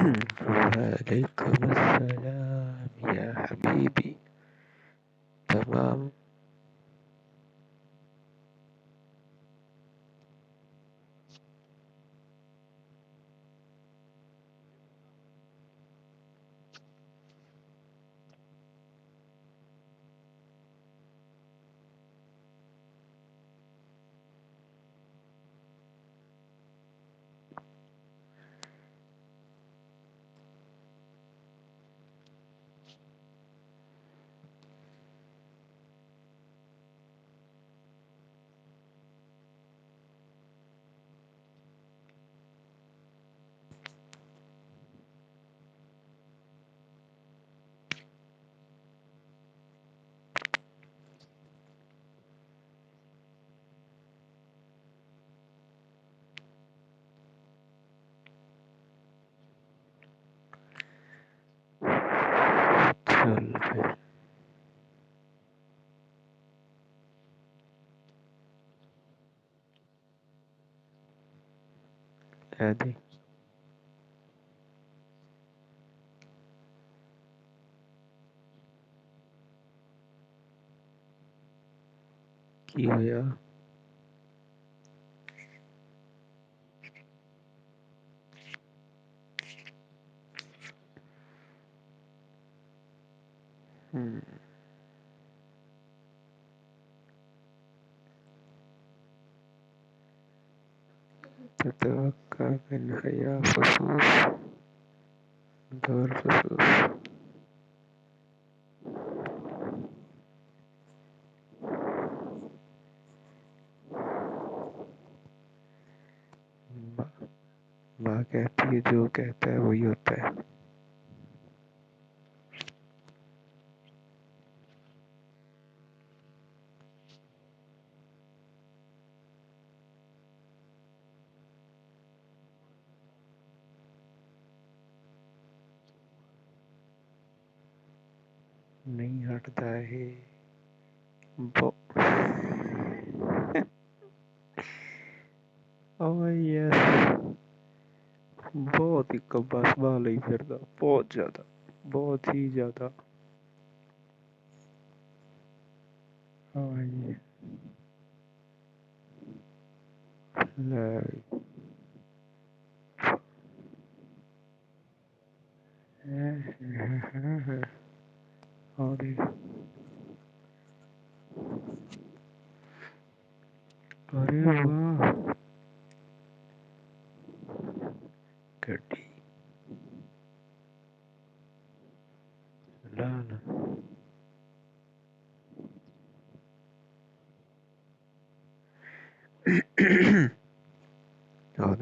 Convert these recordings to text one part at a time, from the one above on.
वालेकुम अस्सलाम या हबीबी। तमाम। चल फिर। आदि की होया? ततवक्का मिन हया फसूस दौर फसूस। माँ माँ कहती है जो कहता है वही होता है। नहीं हटता है वो। Oh yes. बहुत ही कब्बा संभाल ही फिरदा, बहुत ज्यादा, बहुत ही ज्यादा। हाँ ये ले और अरे वाह गड्डी लाल। और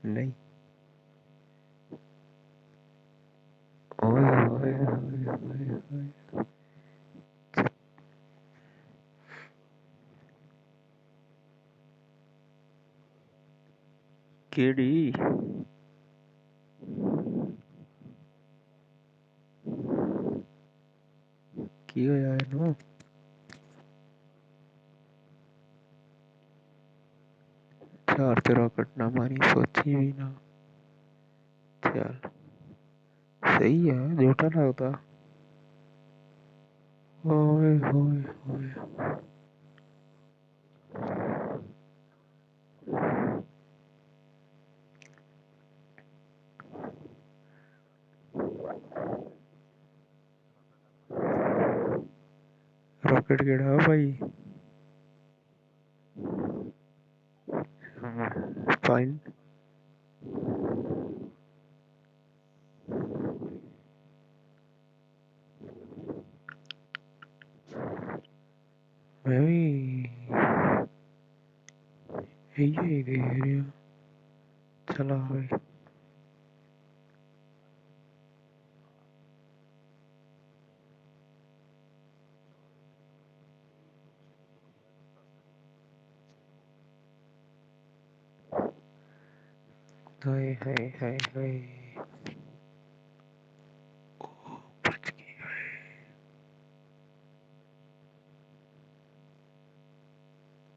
नहीं। ओए ओए ओए ओए ओए। केड़ी की होया इनू? चार ते रॉकेट ना मारी, सोची भी ना। चल सही है, झूठा लगता। ओए ओए ओए। रॉकेट केड़ा है भाई? फाइन। मैं भी यही देख रहा। चला भाई। हाय हाय हाय हाय। बच गई।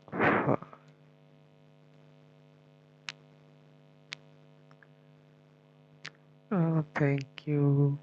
हाँ। Thank you.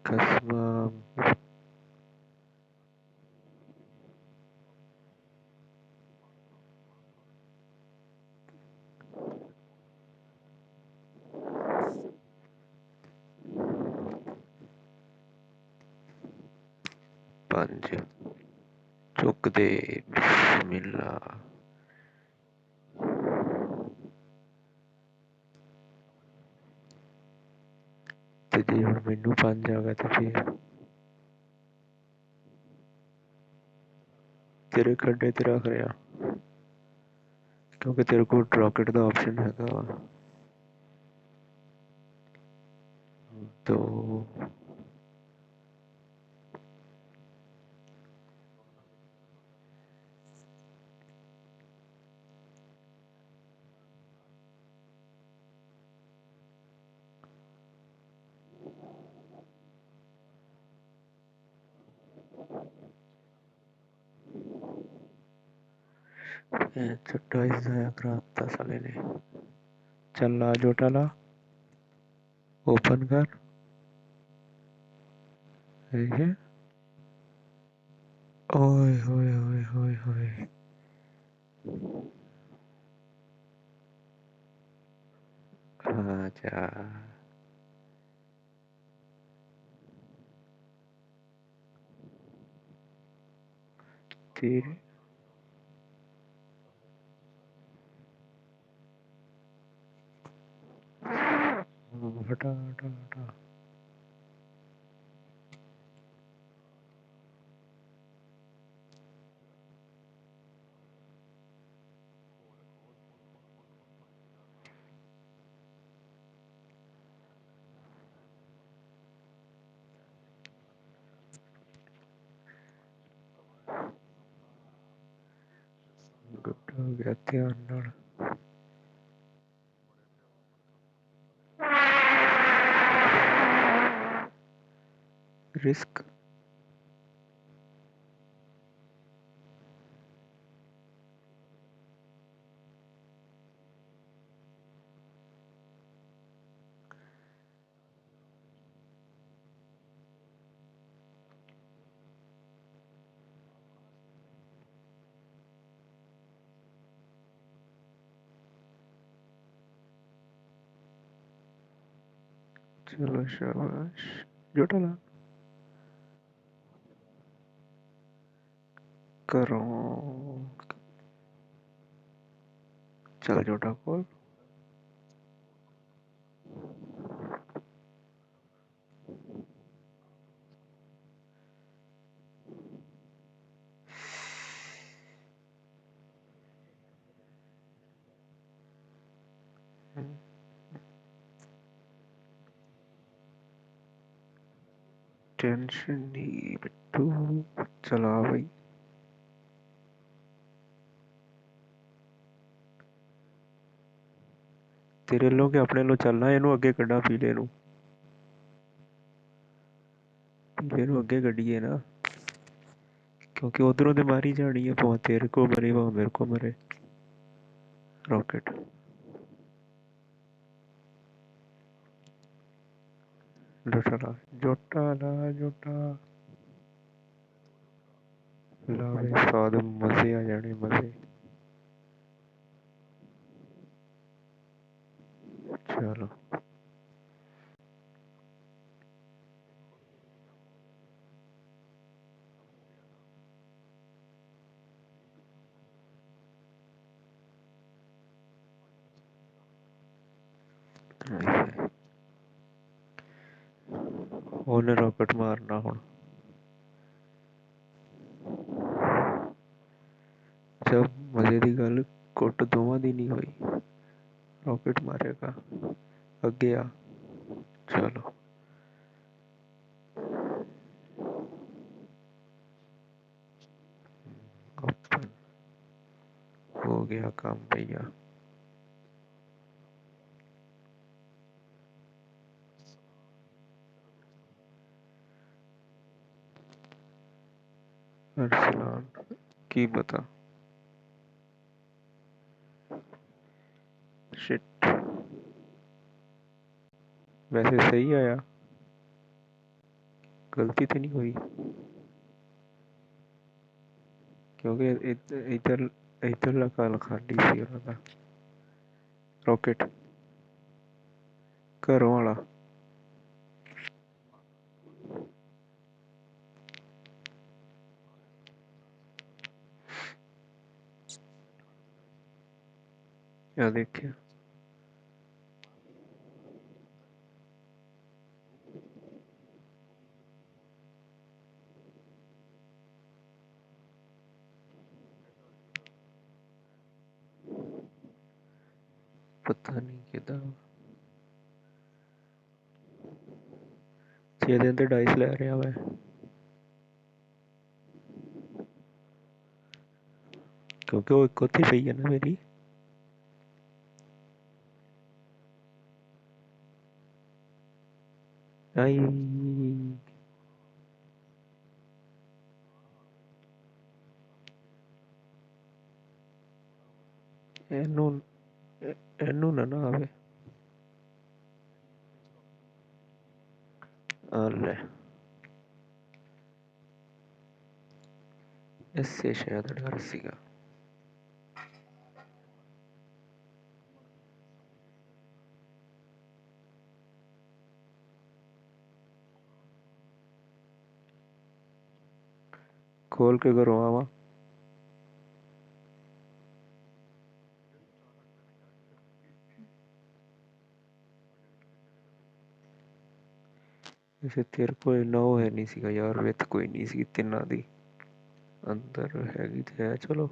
कसम। पंज चुक दे बिस्मिल्ला। ते जे हुण मैनू पंज आ गए तो फिर तेरे खड्डे ते रख रहा क्योंकि तेरे को रॉकेट का ऑप्शन है तो छुट्टा जाया कराता साले ने। चल ला जोटा ला ओपन कर। ओए होए होए होए होए। आजा तेरे हटा हटा हटा। गुड हो गया ध्यान नाल। रिस्क चलो शाबाश जोटा ला करो। चल जोटा खोल। टेंशन नहीं बिट्टू। चला भाई तेरे लो के अपने लो चलना इनू अगे कड्डा पीले नू। पीले नू अगे कड्डिए ना क्योंकि उधरों तो मारी जानी है भावें तेरे को मरे भावें मेरे को मरे रॉकेट। जोटा ला जोटा ला जोटा ला भाई स्वाद मजे आ जाने मजे। चलो उन्हें रॉकेट मारना हुण जब मजे की गल कुट दोवां दी नहीं हुई रॉकेट मारेगा अगे आ चलो ओपन हो गया काम भैया। अरसलान की बता शिट वैसे सही आया गलती तो नहीं हुई क्योंकि इधर इधर कल खाली सी उन्होंने रॉकेट घरों वाला या देखिए पता नहीं किदा 6 दिन तो डाइस लै रहा मैं क्योंकि वो एक उत्थे पई है ना मेरी आई एनू एनू ना आवे ले इससे शायद डर सीगा खोल के घरों आवा वैसे तेरे को इन्ना वो है नहीं सीगा यार विथ कोई नहीं सी तिना दी अंदर हैगी तो है चलो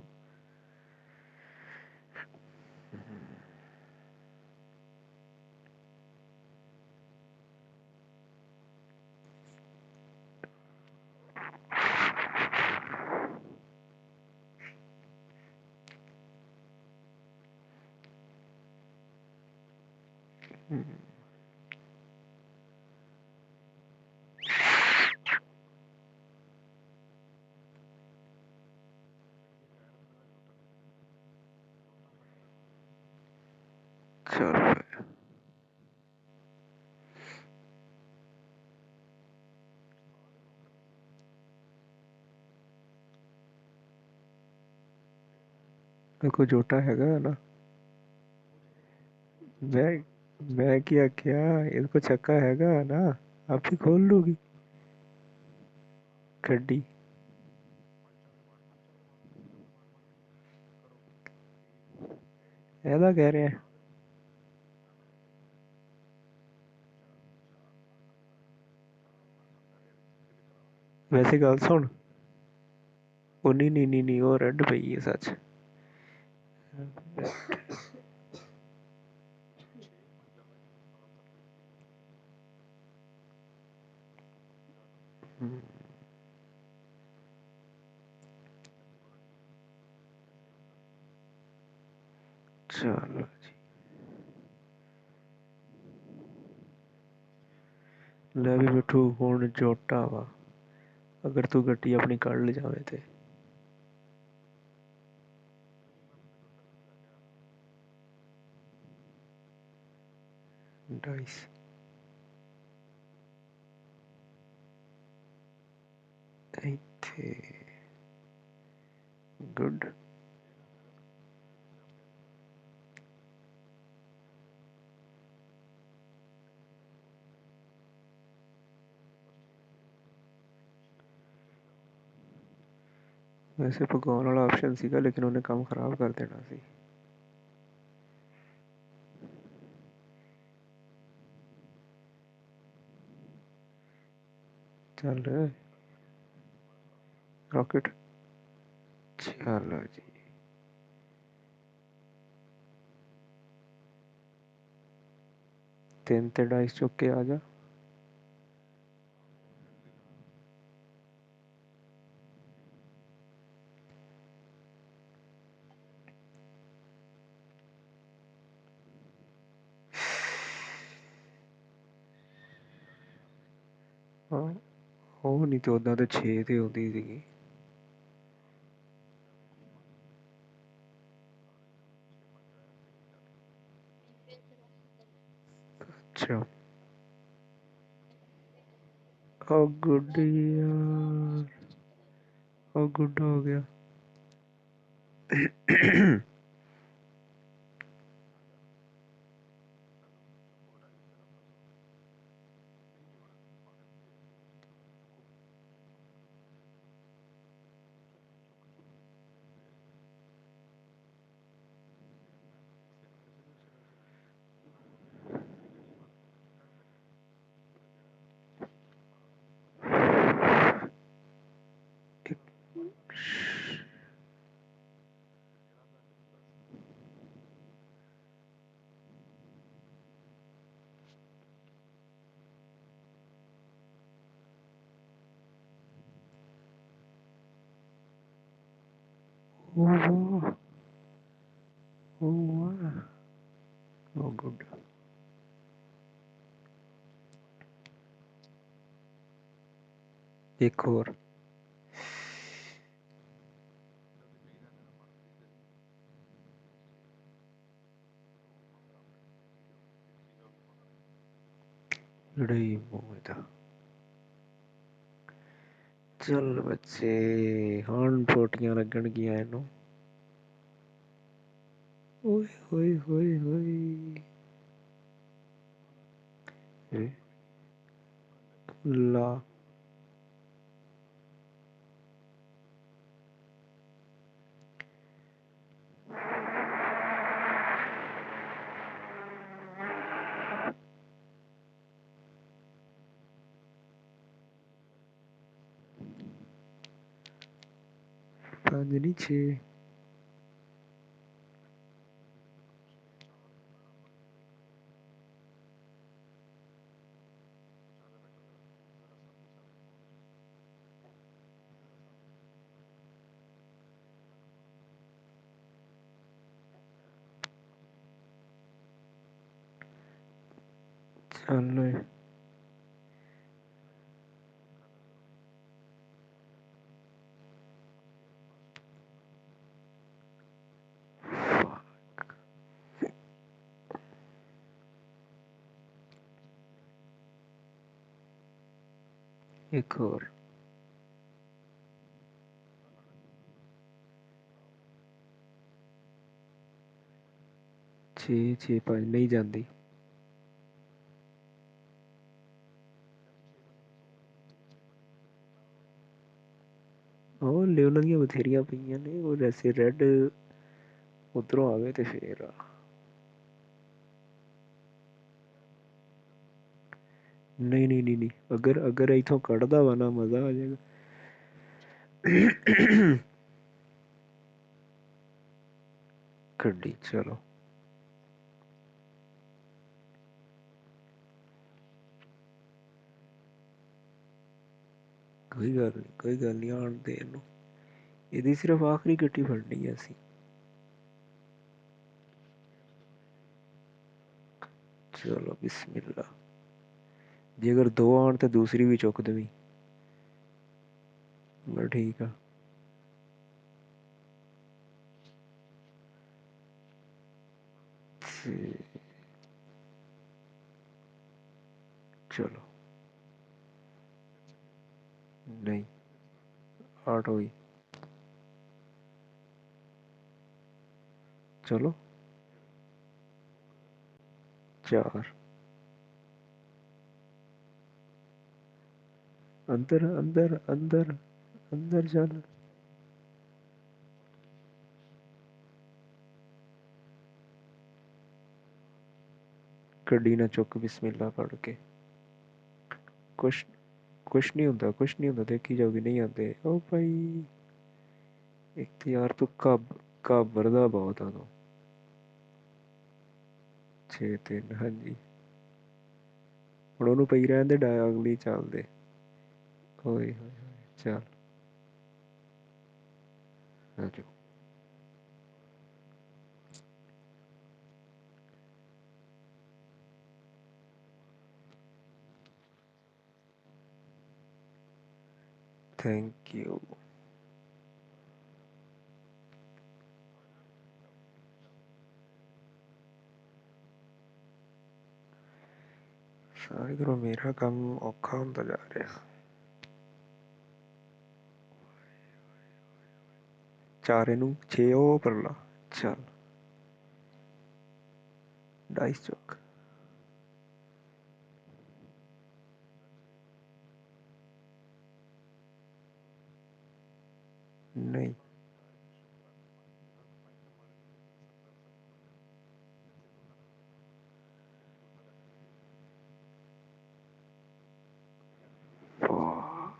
चल देखो जोटा हैगा ना मैं क्या क्या इसको चक्का हैगा ना आप ही खोल लूगी गड्डी ऐसा कह रहे हैं वैसे गल सुन ओ नहीं वो रेड पई है सच चलो जी ले भी बिठू हुण जोटा वा अगर तू गड्डी अपनी कढ़ ले जावे ते डाइस इत्थे गुड वैसे भगवान वाला ऑप्शन सीगा लेकिन उन्हें काम खराब कर देना सी चल रॉकेट चलो जी 3 ਤੇ ਡਾਈਸ ਚੁੱਕ ਕੇ ਆ ਜਾ। ਹਾਂ ਉਹ ਨਹੀਂ ਤੇ ਉੱਦਾਂ ਤੇ 6 ਤੇ ਆਉਂਦੀ ਸੀਗੀ। ਅੱਛਾ ਉਹ ਗੁੱਡ ਯਾਰ, ਉਹ ਗੁੱਡ ਹੋ ਗਿਆ। Oh, oh, oh, good. ਇੱਕ ਹੋਰ ਲੜਾਈ ਮੋਦਾ। ਚੱਲ ਬੱਚੇ ਹੁਣ ਪੋਟੀਆਂ ਲੱਗਣਗੀਆਂ ਇਹਨੂੰ। ਓਏ ਹੋਏ ਹੋਏ ਹੋਏ ਲਾ। ਪੰਜ ਨਹੀਂ 6। ਚੱਲ ਓਏ ਇੱਕ ਹੋਰ। 6 6 5 ਨਹੀਂ ਜਾਂਦੀ। ਉਹ ਲਿਓਨਾਂ ਦੀਆਂ ਬਥੇਰੀਆਂ ਪਈਆਂ ਨੇ। ਉਹ ਵੈਸੇ ਰੈੱਡ ਉੱਧਰੋਂ ਆਵੇ ਤੇ ਫੇਰ ਆ। ਨਹੀਂ ਨਹੀਂ ਨਹੀਂ ਨਹੀਂ ਅਗਰ ਇੱਥੋਂ ਕੱਢਦਾ ਵਾ ਨਾ ਮਜ਼ਾ ਆ ਜਾਏਗਾ। ਕੱਢੀ ਚਲੋ। ਕੋਈ ਗੱਲ ਨਹੀਂ ਆਉਣ ਦੇ ਇਹਨੂੰ। ਇਹਦੀ ਸਿਰਫ ਆਖਰੀ ਗੱਡੀ ਫੜਨੀ ਹੈ ਅਸੀਂ। ਚਲੋ ਬਿਸਮਿल्ला। ਜੇ ਅਗਰ 2 ਆਉਣ ਤਾਂ ਦੂਸਰੀ ਵੀ ਚੁੱਕ ਦੇਵੀਂ। ਬਸ ਠੀਕ ਆ। ਚਲੋ ਨਹੀਂ 8 ਹੋਈ। ਚਲੋ 4 ਅੰਦਰ ਅੰਦਰ ਅੰਦਰ ਅੰਦਰ ਚੱਲ। ਗੱਡੀ ਨਾ ਚੁੱਕ ਬਿਸਮਿल्ला ਪੜ ਕੇ। ਕੁਛ ਨਹੀਂ ਹੁੰਦਾ ਕੁਛ ਨਹੀਂ ਹੁੰਦਾ। ਦੇਖੀ ਜਾਊਗੀ ਨਹੀਂ ਆਉਂਦੇ। ਉਹ ਭਾਈ ਇੱਕ ਤਾਂ ਯਾਰ ਤੂੰ ਘਾਬਰਦਾ ਬਹੁਤ ਆ ਤੂੰ। 6 3 ਹਾਂਜੀ। ਹੁਣ ਉਹਨੂੰ ਪਈ ਰਹਿਣ ਦੇ, ਅਗਲੀ ਚੱਲਦੇ। ਓਏ ਹੋਏ ਹੋਏ, ਚੱਲ ਆਜੋ। Thank you. ਸਾਰੇ ਘਰੋਂ ਮੇਰਾ ਕੰਮ ਔਖਾ ਹੁੰਦਾ ਜਾ ਰਿਹਾ। 4 ਇਹਨੂੰ 6 ਉਹ ਪਰਲਾ। ਚੱਲ ਡਾਈਸ ਚੁੱਕ। ਨਹੀਂ ਵਾਹ,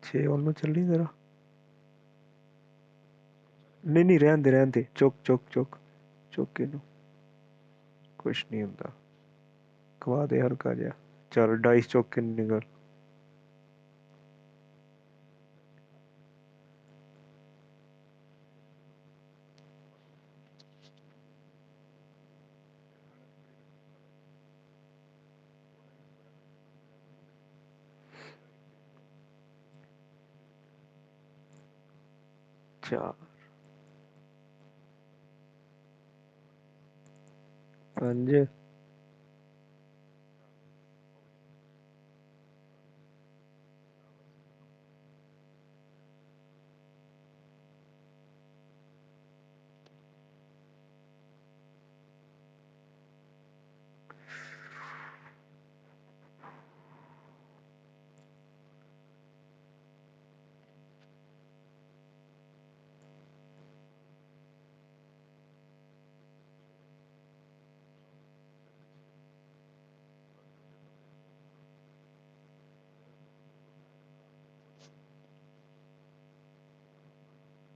6 ਉਹਨੂੰ ਚੱਲੀ ਜ਼ਰਾ। ਨਹੀਂ ਨਹੀਂ, ਰਹਿਣ ਦੇ ਰਹਿਣ ਦੇ, ਚੁੱਕ ਚੁੱਕ ਚੁੱਕ ਚੁੱਕ ਇਹਨੂੰ, ਕੁਛ ਨਹੀਂ ਹੁੰਦਾ। ਖਵਾ ਦੇ ਹਲਕਾ ਜਿਹਾ। ਚੱਲ ਡਾਈਸ ਚੁੱਕ ਕੇ ਨਿਕਲ। ਚਾਰ 5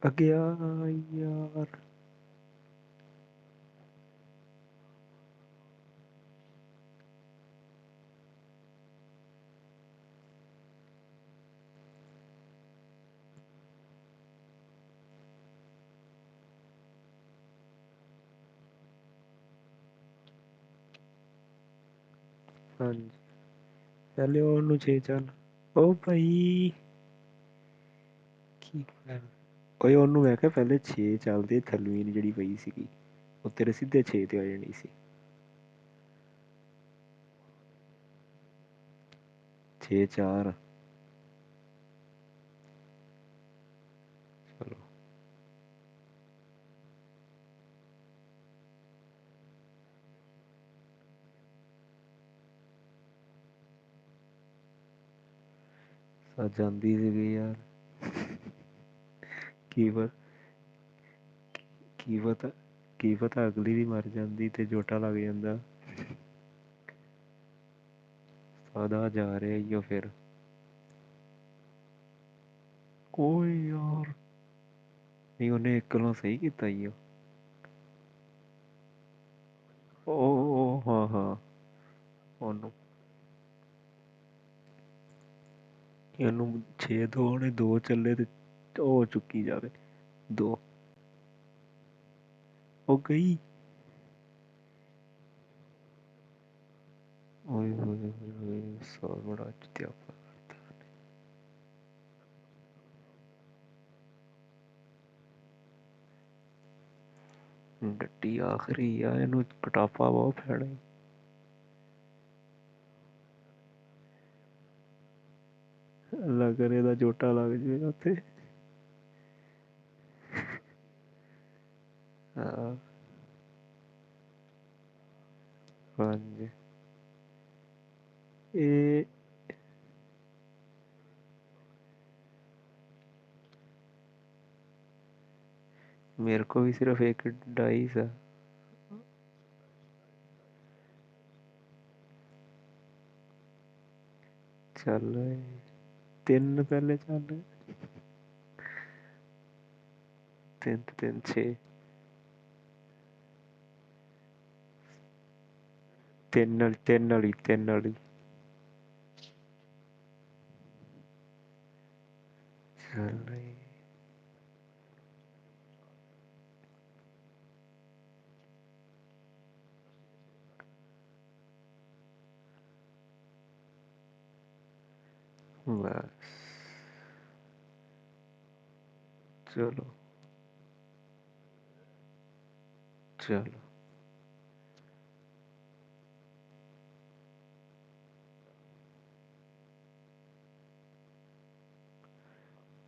ਅੱਗੇ ਆ ਯਾਰ। ਹਾਂਜੀ, ਪਹਿਲੇ ਉਹਨੂੰ 6 ਚੱਲ। ਉਹ ਭਾਈ ਕੀ ਕਰ, ਓਏ ਉਹਨੂੰ ਮੈਂ ਕਿਹਾ ਪਹਿਲੇ 6 ਚੱਲਦੇ, ਥਲਵੀਨ ਜਿਹੜੀ ਪਈ ਸੀਗੀ ਉਹ ਤੇਰੇ ਸਿੱਧੇ 6 ਤੇ ਆ ਜਾਣੀ ਸੀ। 6 4। ਚਲੋ ਸੱਜ ਆਂਦੀ ਸੀਗੀ ਯਾਰ। ਕੀ ਪਤਾ, ਕੀ ਪਤਾ, ਕੀ ਪਤਾ ਅਗਲੀ ਵੀ ਮਰ ਜਾਂਦੀ ਤੇ ਜੋਟਾ ਲੱਗ ਜਾਂਦਾ। ਸਾਦਾ ਜਾ ਰਿਹਾ ਈ ਓ ਫਿਰ। ਓਏ ਯਾਰ, ਨਹੀਂ ਉਹਨੇ ਇੱਕ ਨੂੰ ਸਹੀ ਕੀਤਾ ਈ ਓ। ਉਹ ਹਾਂ ਹਾਂ, ਉਹਨੂੰ ਇਹਨੂੰ 6 2 ਨੇ 2 ਚੱਲੇ ਤੇ ਉਹ ਚੁੱਕੀ ਜਾਵੇ 2। ਉਹ ਗਈ। ਓਏ ਹੋਏ ਹੋਏ ਹੋਏ, ਸੌ ਬੜਾ ਚਿੱਤਿਆ। ਡੱਟੀ ਆਖਰੀ ਆ, ਇਹਨੂੰ ਕਟਾਪਾ ਬਹੁਤ ਪੈਣਾ। ਅੱਲਾ ਕਰੇ ਦਾ ਜੋਟਾ ਲੱਗ ਜਾਵੇ ਉੱਥੇ। ਹਾਂ 5 ਇਹ मेरे को भी सिर्फ एक डाइस है। चल 3 पहले चल। 3 ਤੇ 3 6 3 ਵਾਲੀ ਚੱਲ ਰਹੀ बस चलो चलो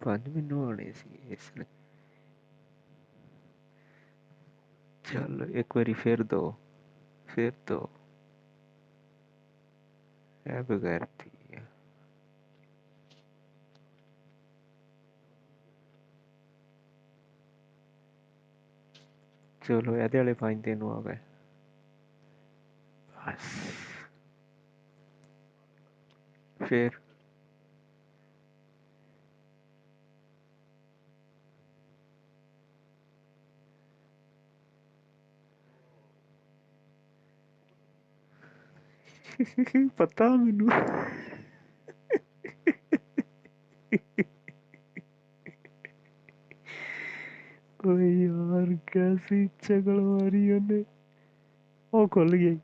पाँच मैनू आने सी इसने चलो एक बारी फिर दो है बगैर थी चलो ये वाले 5 तेनू आ गए बस फिर पता मैनू ओए यार कैसी चगल मारी उन्हें ओ खुल गई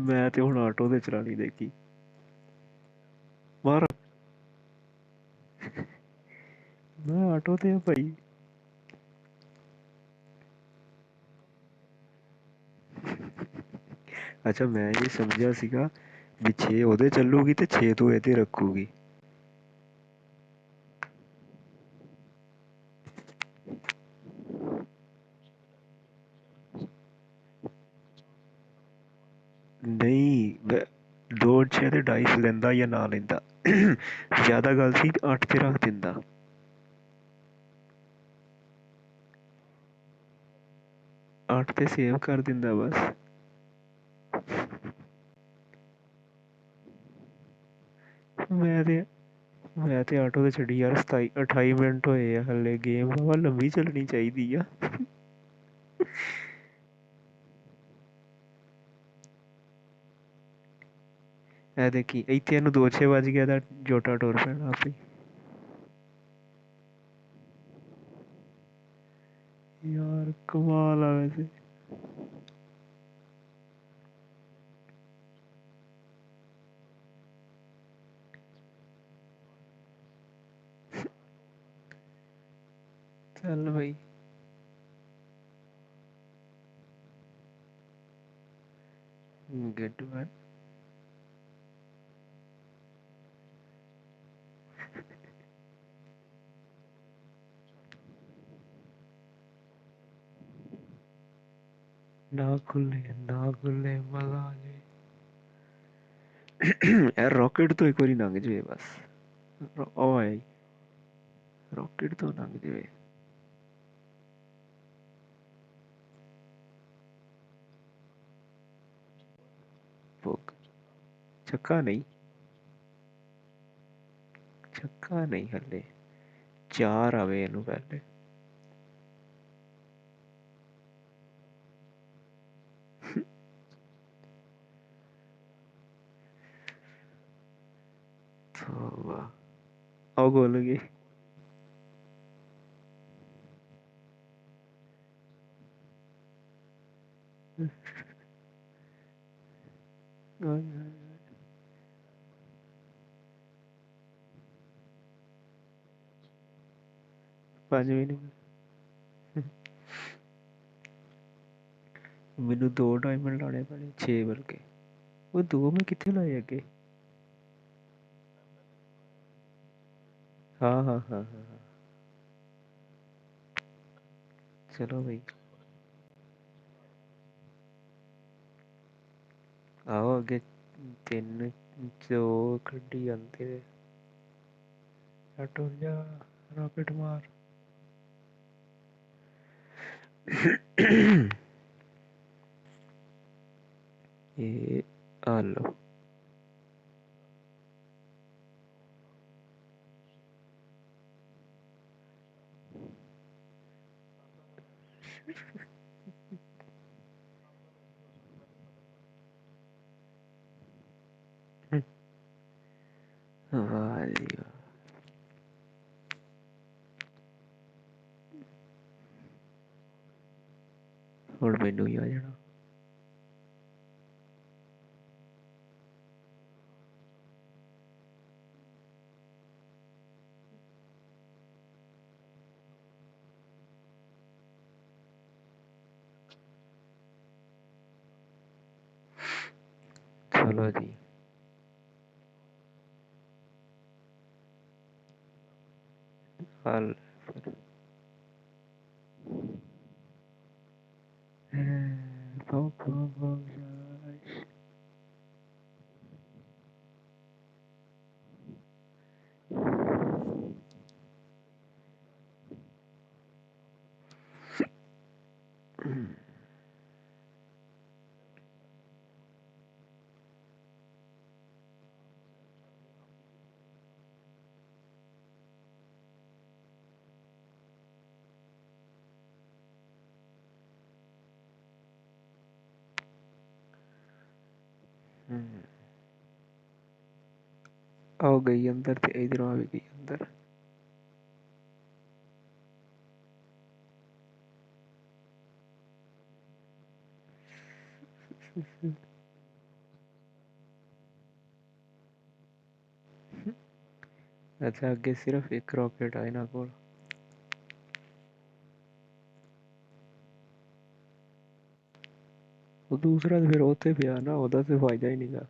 मैं तो हुण आटो ते चलानी देखी मार मैं आटो ते भाई अच्छा मैं ये समझा सीगा भी 6 ਉਹਦੇ ਚੱਲੂਗੀ ਤੇ 6 ਤੂੰ ਇਹਦੇ ਰੱਖੂਗੀ नहीं 2 6 ਤੇ ਡਾਈਸ ਲੈਂਦਾ ਜਾਂ ਨਾ ਲੈਂਦਾ ਜ਼ਿਆਦਾ ਗੱਲ ਸੀ 8 ਤੇ ਰੱਖ ਦਿੰਦਾ 8 ਤੇ ਸੇਵ ਕਰ ਦਿੰਦਾ ਬਸ ਮੈਂ ਤੇ ਆਟੋ ਤੇ ਛੱਡੀ ਯਾਰ 27 28 ਮਿੰਟ ਹੋਏ ਆ ਹਲੇ ਗੇਮ ਵਾ ਲੰਬੀ ਚੱਲਣੀ ਚਾਹੀਦੀ ਆ ਇਹ ਦੇਖੀ ਇੱਥੇ ਇਹਨੂੰ 2-6 ਵੱਜ ਗਿਆ ਤਾਂ ਜੋਟਾ ਟੁਰ ਪੈਣਾ ਆਪੇ ਯਾਰ ਕਮਾਲ ਆ ਵੈਸੇ ਚੱਲ ਬਈ ਗੁੱਡ ਵਨ ਨਾ ਖੁੱਲੇ ਮਜ਼ਾ ਆ ਜੇ ਯਾਰ ਰੌਕਟ ਤੋਂ ਇੱਕ ਵਾਰੀ ਲੰਘ ਜਾਵੇ ਬਸ ਉਹ ਆਇਆ ਰੌਕਟ ਤੋਂ ਲੰਘ ਜਾਵੇ ਭੁੱਖ ਚੱਕਾ ਨਹੀਂ ਹਲੇ 4 ਆਵੇ ਇਹਨੂੰ ਪਹਿਲੇ ਆਓ ਗੋਲ ਗਏ ਪੰਜ ਮਿੰਟ ਮੈਨੂੰ 2 ਡਾਇਮੰਡ ਲਾਣੇ ਪੈਣੇ 6 ਬਲਕਿ ਉਹ 2 ਮੈਂ ਕਿੱਥੇ ਲਾਏ ਅੱਗੇ ਹਾਂ ਚਲੋ ਬਈ ਆਓ ਅੱਗੇ 3 2 ਕੱਢੀ ਜਾਂਦੇ ਟੁਰ ਜਾ ਰੌਕਟ ਮਾਰ ਇਹ ਆ ਲਓ ਵਾਹ ਜੀ ਵਾਹ। ਹੁਣ ਮੈਨੂੰ ਹੀ ਆ ਜਾਣਾ। चलो जी। हल आ गई अंदर ते इधर आ भी गई अंदर। अच्छा अगे सिर्फ एक रॉकेट है इन्होंने कोल। वो दूसरा तो फिर उत्ते पिया ना, ओहदा तो फायदा ही नहीं गा।